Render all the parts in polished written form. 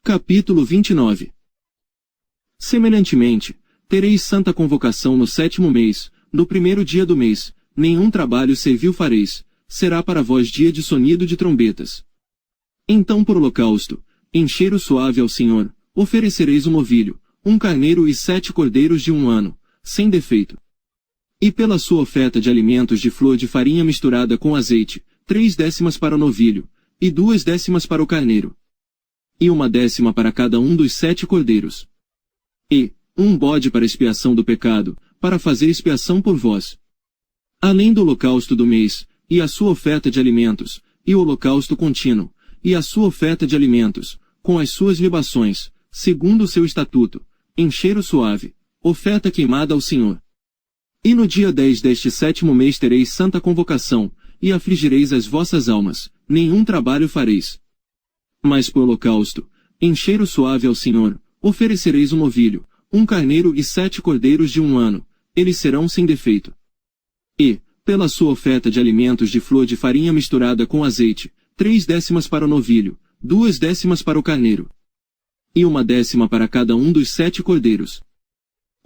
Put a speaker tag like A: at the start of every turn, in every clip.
A: Capítulo 29. Semelhantemente, tereis santa convocação no 7º mês, no 1º dia do mês, nenhum trabalho servil fareis, será para vós dia de sonido de trombetas. Então por holocausto, em cheiro suave ao Senhor, oferecereis um novilho, um carneiro e 7 cordeiros de 1 ano, sem defeito. E pela sua oferta de alimentos de flor de farinha misturada com azeite, 3/10 para o novilho, e 2/10 para o carneiro. E 1/10 para cada um dos 7 cordeiros. E, um bode para expiação do pecado, para fazer expiação por vós. Além do holocausto do mês, e a sua oferta de alimentos, e o holocausto contínuo, e a sua oferta de alimentos, com as suas libações, segundo o seu estatuto, em cheiro suave, oferta queimada ao Senhor. E no dia 10 deste 7º mês tereis santa convocação, e afligireis as vossas almas, nenhum trabalho fareis. Mas por holocausto, em cheiro suave ao Senhor, oferecereis um novilho, um carneiro e 7 cordeiros de 1 ano, eles serão sem defeito. E, pela sua oferta de alimentos de flor de farinha misturada com azeite, 3/10 para o novilho, 2/10 para o carneiro. E 1/10 para cada um dos 7 cordeiros.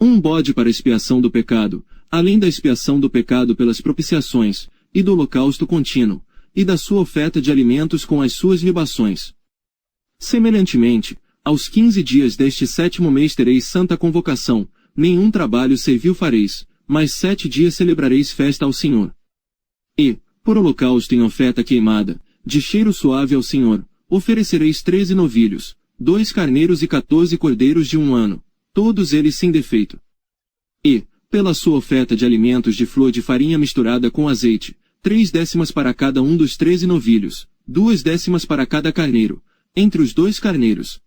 A: Um bode para expiação do pecado, além da expiação do pecado pelas propiciações, e do holocausto contínuo, e da sua oferta de alimentos com as suas libações. Semelhantemente, aos 15 dias deste 7º mês tereis santa convocação, nenhum trabalho servil fareis, mas 7 dias celebrareis festa ao Senhor. E, por holocausto em oferta queimada, de cheiro suave ao Senhor, oferecereis 13 novilhos, 2 carneiros e 14 cordeiros de 1 ano, todos eles sem defeito. E, pela sua oferta de alimentos de flor de farinha misturada com azeite, 3/10 para cada um dos 13 novilhos, 2/10 para cada carneiro, entre os 2 carneiros.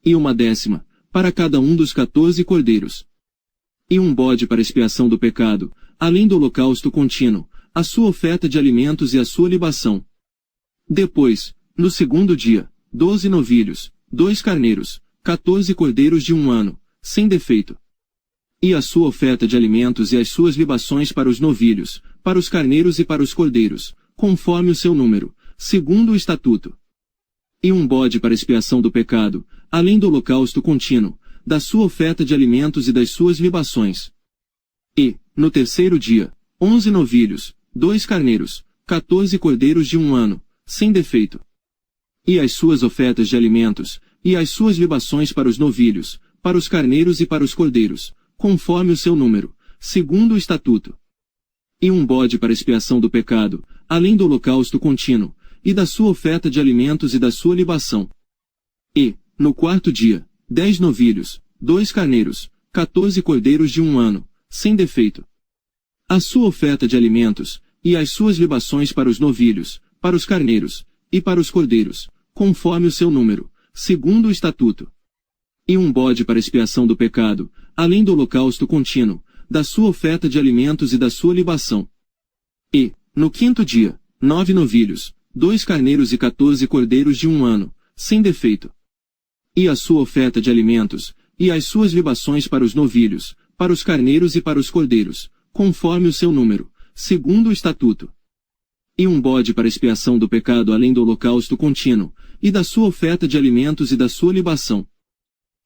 A: E 1/10 para cada um dos 14 cordeiros. E um bode para expiação do pecado, além do holocausto contínuo, a sua oferta de alimentos e a sua libação. Depois, no 2º dia, 12 novilhos, 2 carneiros, 14 cordeiros de 1 ano, sem defeito. E a sua oferta de alimentos e as suas libações para os novilhos, para os carneiros e para os cordeiros, conforme o seu número, segundo o estatuto. E um bode para expiação do pecado, além do holocausto contínuo, da sua oferta de alimentos e das suas libações. E, no 3º dia, 11 novilhos, 2 carneiros, 14 cordeiros de 1 ano, sem defeito. E as suas ofertas de alimentos, e as suas libações para os novilhos, para os carneiros e para os cordeiros, conforme o seu número, segundo o estatuto. E um bode para expiação do pecado, além do holocausto contínuo, e da sua oferta de alimentos e da sua libação. E, no 4º dia, 10 novilhos, 2 carneiros, 14 cordeiros de 1 ano, sem defeito. A sua oferta de alimentos, e as suas libações para os novilhos, para os carneiros, e para os cordeiros, conforme o seu número, segundo o estatuto. E um bode para expiação do pecado, além do holocausto contínuo, da sua oferta de alimentos e da sua libação. E, no 5º dia, 9 novilhos, 2 carneiros e 14 cordeiros de 1 ano, sem defeito. E a sua oferta de alimentos, e as suas libações para os novilhos, para os carneiros e para os cordeiros, conforme o seu número, segundo o estatuto. E um bode para expiação do pecado além do holocausto contínuo, e da sua oferta de alimentos e da sua libação.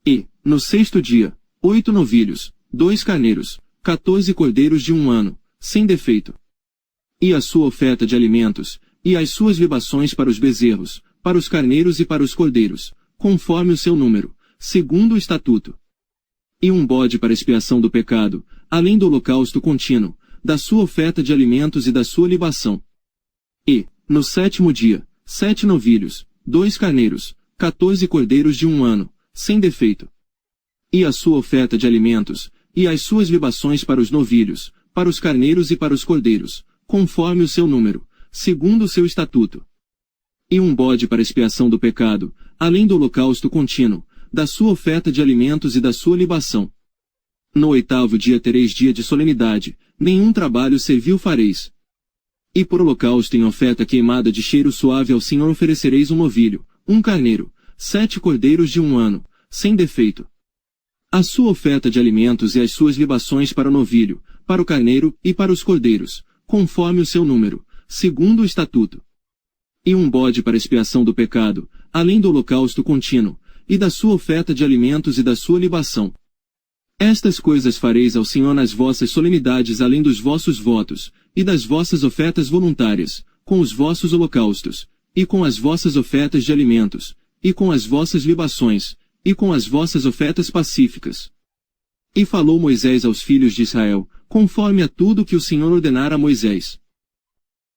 A: E, no 6º dia, 8 novilhos, 2 carneiros, 14 cordeiros de 1 ano, sem defeito. E a sua oferta de alimentos, e as suas libações para os bezerros, para os carneiros e para os cordeiros, conforme o seu número, segundo o estatuto. E um bode para expiação do pecado, além do holocausto contínuo, da sua oferta de alimentos e da sua libação. E, no 7º dia, 7 novilhos, 2 carneiros, 14 cordeiros de 1 ano, sem defeito. E a sua oferta de alimentos, e as suas libações para os novilhos, para os carneiros e para os cordeiros, conforme o seu número, segundo o seu estatuto. E um bode para expiação do pecado, além do holocausto contínuo, da sua oferta de alimentos e da sua libação. No 8º dia tereis dia de solenidade, nenhum trabalho servil fareis. E por holocausto em oferta queimada de cheiro suave ao Senhor oferecereis um novilho, um carneiro, 7 cordeiros de 1 ano, sem defeito. A sua oferta de alimentos e as suas libações para o novilho, para o carneiro e para os cordeiros, conforme o seu número, segundo o estatuto. E um bode para expiação do pecado, além do holocausto contínuo, e da sua oferta de alimentos e da sua libação. Estas coisas fareis ao Senhor nas vossas solenidades além dos vossos votos, e das vossas ofertas voluntárias, com os vossos holocaustos, e com as vossas ofertas de alimentos, e com as vossas libações, e com as vossas ofertas pacíficas. E falou Moisés aos filhos de Israel, conforme a tudo que o Senhor ordenara a Moisés.